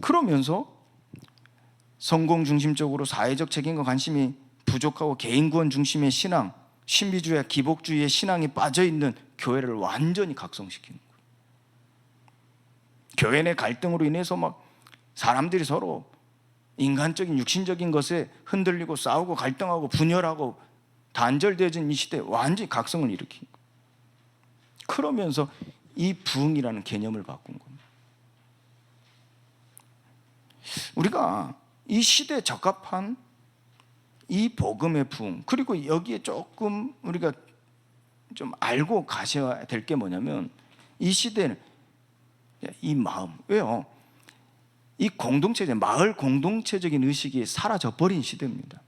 Speaker 1: 그러면서 성공 중심적으로 사회적 책임과 관심이 부족하고 개인 구원 중심의 신앙, 신비주의와 기복주의의 신앙이 빠져있는 교회를 완전히 각성시키는 거예요. 교회 내 갈등으로 인해서 막 사람들이 서로 인간적인 육신적인 것에 흔들리고 싸우고 갈등하고 분열하고 단절되어진 이 시대에 완전히 각성을 일으킨 거예요. 그러면서 이 부흥이라는 개념을 바꾼 겁니다. 우리가 이 시대에 적합한 이 복음의 부흥, 그리고 여기에 조금 우리가 좀 알고 가셔야 될 게 뭐냐면, 이 시대는 이 마음, 왜요? 이 공동체적, 마을 공동체적인 의식이 사라져 버린 시대입니다.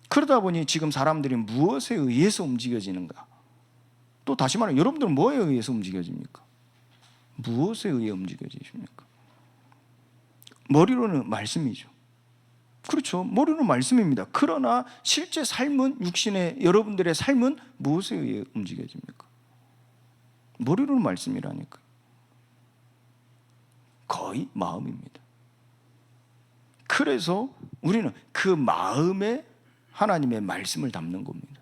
Speaker 1: 그러다 보니 지금 사람들이 무엇에 의해서 움직여지는가? 또 다시 말하면 여러분들은 뭐에 의해서 움직여집니까? 무엇에 의해 움직여지십니까? 머리로는 말씀이죠. 그렇죠. 머리로는 말씀입니다. 그러나 실제 삶은, 육신의 여러분들의 삶은 무엇에 의해 움직여집니까? 머리로는 말씀이라니까. 거의 마음입니다. 그래서 우리는 그 마음에 하나님의 말씀을 담는 겁니다.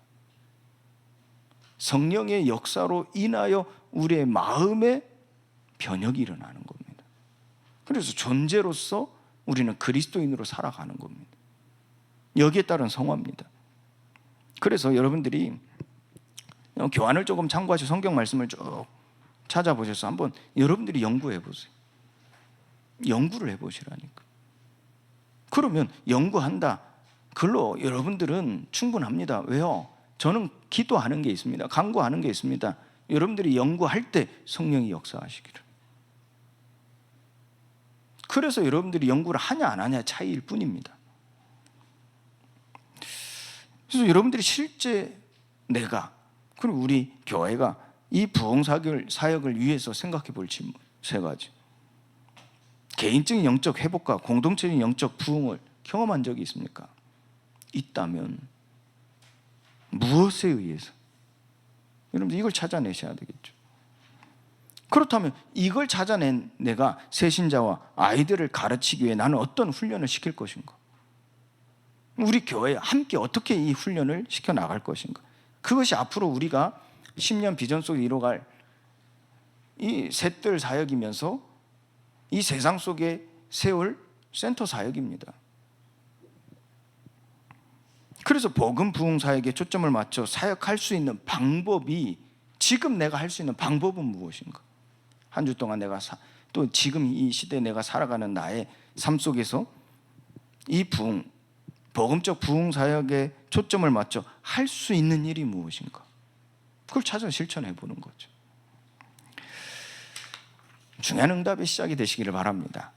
Speaker 1: 성령의 역사로 인하여 우리의 마음에 변혁이 일어나는 겁니다. 그래서 존재로서 우리는 그리스도인으로 살아가는 겁니다. 여기에 따른 성화입니다. 그래서 여러분들이 교환을 조금 참고하셔서 성경 말씀을 쭉 찾아보셔서 한번 여러분들이 연구해 보세요. 연구를 해보시라니까. 그러면 연구한다, 그걸로 여러분들은 충분합니다. 왜요? 저는 기도하는 게 있습니다. 간구하는 게 있습니다. 여러분들이 연구할 때 성령이 역사하시기를. 그래서 여러분들이 연구를 하냐 안 하냐 차이일 뿐입니다. 그래서 여러분들이 실제 내가, 그리고 우리 교회가 이 부흥 사역을 위해서 생각해 볼 질문 세 가지. 개인적인 영적 회복과 공동체적인 영적 부흥을 경험한 적이 있습니까? 있다면 무엇에 의해서? 여러분들 이걸 찾아내셔야 되겠죠. 그렇다면 이걸 찾아낸 내가 새신자와 아이들을 가르치기 위해 나는 어떤 훈련을 시킬 것인가? 우리 교회에 함께 어떻게 이 훈련을 시켜나갈 것인가? 그것이 앞으로 우리가 10년 비전 속에 이뤄갈 이 셋들 사역이면서 이 세상 속에 세울 센터 사역입니다. 그래서 복음 부흥 사역에 초점을 맞춰 사역할 수 있는 방법이, 지금 내가 할 수 있는 방법은 무엇인가? 한 주 동안 내가 또 지금 이 시대에 내가 살아가는 나의 삶 속에서 이 부흥, 복음적 부흥 사역에 초점을 맞춰 할 수 있는 일이 무엇인가? 그걸 찾아 실천해 보는 거죠. 중요한 응답의 시작이 되시기를 바랍니다.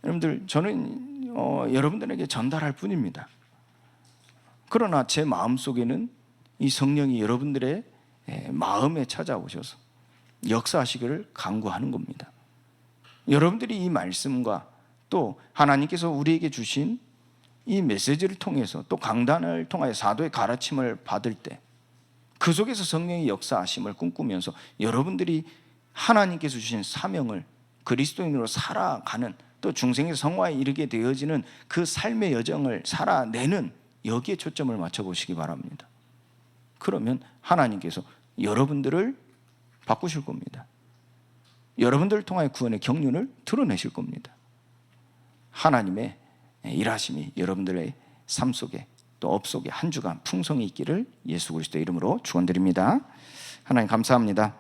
Speaker 1: 여러분들, 저는 여러분들에게 전달할 뿐입니다. 그러나 제 마음속에는 이 성령이 여러분들의 마음에 찾아오셔서 역사하시기를 간구하는 겁니다. 여러분들이 이 말씀과 또 하나님께서 우리에게 주신 이 메시지를 통해서, 또 강단을 통하여 사도의 가르침을 받을 때 그 속에서 성령의 역사하심을 꿈꾸면서 여러분들이 하나님께서 주신 사명을 그리스도인으로 살아가는, 또 중생의 성화에 이르게 되어지는 그 삶의 여정을 살아내는, 여기에 초점을 맞춰보시기 바랍니다. 그러면 하나님께서 여러분들을 바꾸실 겁니다. 여러분들을 통하여 구원의 경륜을 드러내실 겁니다. 하나님의 일하심이 여러분들의 삶 속에, 또 업 속에 한 주간 풍성히 있기를 예수 그리스도의 이름으로 축원드립니다. 하나님 감사합니다.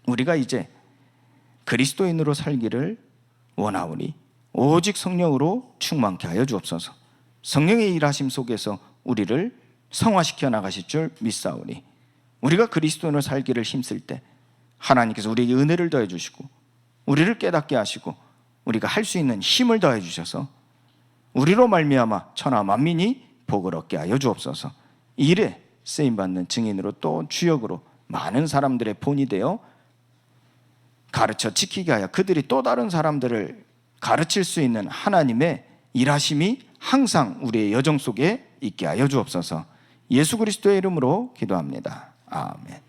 Speaker 1: 우리가 이제 그리스도인으로 살기를 원하오니 오직 성령으로 충만케 하여 주옵소서. 성령의 일하심 속에서 우리를 성화시켜 나가실 줄 믿사오니, 우리가 그리스도인으로 살기를 힘쓸 때 하나님께서 우리에게 은혜를 더해 주시고 우리를 깨닫게 하시고 우리가 할 수 있는 힘을 더해 주셔서 우리로 말미암아 천하 만민이 복을 얻게 하여 주옵소서. 이 일에 쓰임받는 증인으로 또 주역으로 많은 사람들의 본이 되어 가르쳐 지키게 하여 그들이 또 다른 사람들을 가르칠 수 있는 하나님의 일하심이 항상 우리의 여정 속에 있게 하여 주옵소서. 예수 그리스도의 이름으로 기도합니다. 아멘.